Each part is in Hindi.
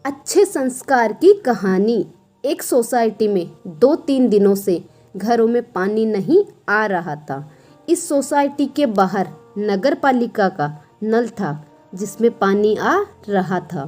अच्छे संस्कार की कहानी। एक सोसाइटी में 2-3 दिनों से घरों में पानी नहीं आ रहा था। इस सोसाइटी के बाहर नगर पालिका का नल था जिसमें पानी आ रहा था।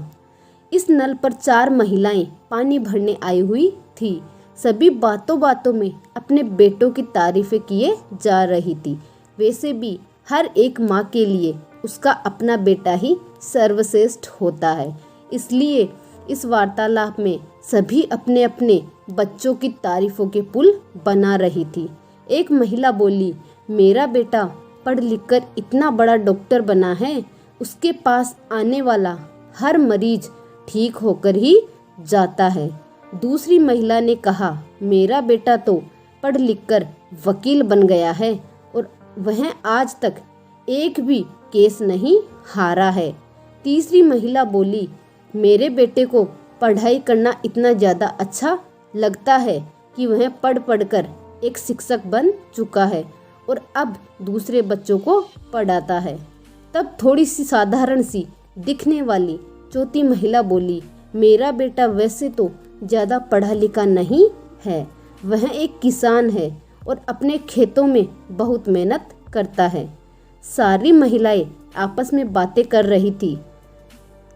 इस नल पर 4 महिलाएं पानी भरने आई हुई थी। सभी बातों बातों में अपने बेटों की तारीफें किए जा रही थी। वैसे भी हर एक माँ के लिए उसका अपना बेटा ही सर्वश्रेष्ठ होता है, इसलिए इस वार्तालाप में सभी अपने अपने बच्चों की तारीफों के पुल बना रही थी। एक महिला बोली, मेरा बेटा पढ़ लिखकर इतना बड़ा डॉक्टर बना है, उसके पास आने वाला हर मरीज ठीक होकर ही जाता है। दूसरी महिला ने कहा, मेरा बेटा तो पढ़ लिखकर वकील बन गया है और वह आज तक एक भी केस नहीं हारा है। तीसरी महिला बोली, मेरे बेटे को पढ़ाई करना इतना ज़्यादा अच्छा लगता है कि वह पढ़ पढ़कर एक शिक्षक बन चुका है और अब दूसरे बच्चों को पढ़ाता है। तब थोड़ी सी साधारण सी दिखने वाली चौथी महिला बोली, मेरा बेटा वैसे तो ज़्यादा पढ़ा लिखा नहीं है, वह एक किसान है और अपने खेतों में बहुत मेहनत करता है। सारी महिलाएं आपस में बातें कर रही थी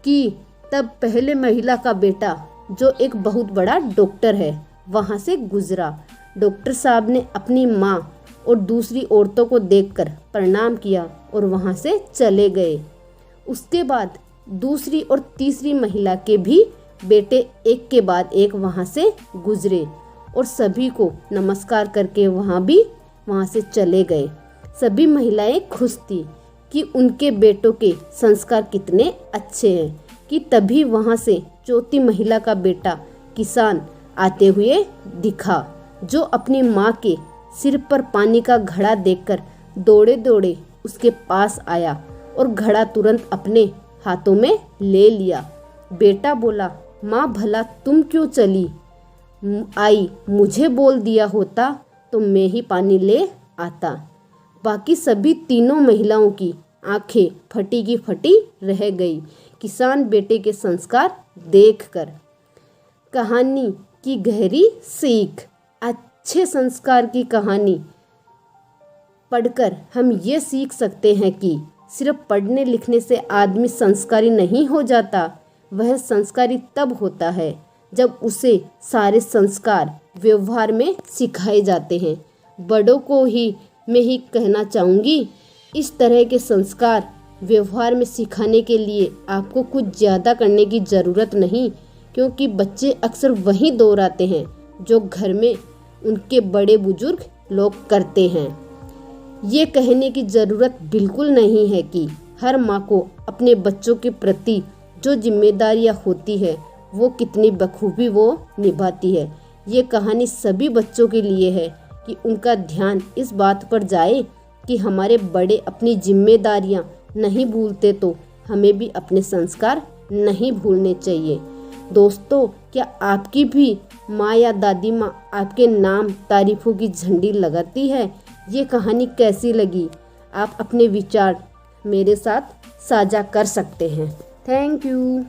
कि तब पहले महिला का बेटा जो एक बहुत बड़ा डॉक्टर है वहाँ से गुजरा। डॉक्टर साहब ने अपनी माँ और दूसरी औरतों को देखकर प्रणाम किया और वहाँ से चले गए। उसके बाद दूसरी और तीसरी महिला के भी बेटे एक के बाद एक वहाँ से गुजरे और सभी को नमस्कार करके वहाँ से चले गए। सभी महिलाएं खुश थी कि उनके बेटों के संस्कार कितने अच्छे हैं कि तभी वहाँ से चौथी महिला का बेटा किसान आते हुए दिखा, जो अपनी माँ के सिर पर पानी का घड़ा देखकर दौड़े दौड़े उसके पास आया और घड़ा तुरंत अपने हाथों में ले लिया। बेटा बोला, माँ भला तुम क्यों चली आई, मुझे बोल दिया होता तो मैं ही पानी ले आता। बाकी सभी तीनों महिलाओं की आंखें फटी की फटी रह गई किसान बेटे के संस्कार देखकर। कहानी की गहरी सीख। अच्छे संस्कार की कहानी पढ़कर हम ये सीख सकते हैं कि सिर्फ पढ़ने लिखने से आदमी संस्कारी नहीं हो जाता। वह संस्कारी तब होता है जब उसे सारे संस्कार व्यवहार में सिखाए जाते हैं। बड़ों को ही मैं ही कहना चाहूँगी, इस तरह के संस्कार व्यवहार में सिखाने के लिए आपको कुछ ज़्यादा करने की ज़रूरत नहीं, क्योंकि बच्चे अक्सर वही दोहराते हैं जो घर में उनके बड़े बुजुर्ग लोग करते हैं। ये कहने की ज़रूरत बिल्कुल नहीं है कि हर माँ को अपने बच्चों के प्रति जो जिम्मेदारियाँ होती है वो कितनी बखूबी वो निभाती है। ये कहानी सभी बच्चों के लिए है कि उनका ध्यान इस बात पर जाए कि हमारे बड़े अपनी जिम्मेदारियां नहीं भूलते तो हमें भी अपने संस्कार नहीं भूलने चाहिए। दोस्तों, क्या आपकी भी माँ या दादी माँ आपके नाम तारीफों की झंडी लगाती है? ये कहानी कैसी लगी? आप अपने विचार मेरे साथ साझा कर सकते हैं। Thank you.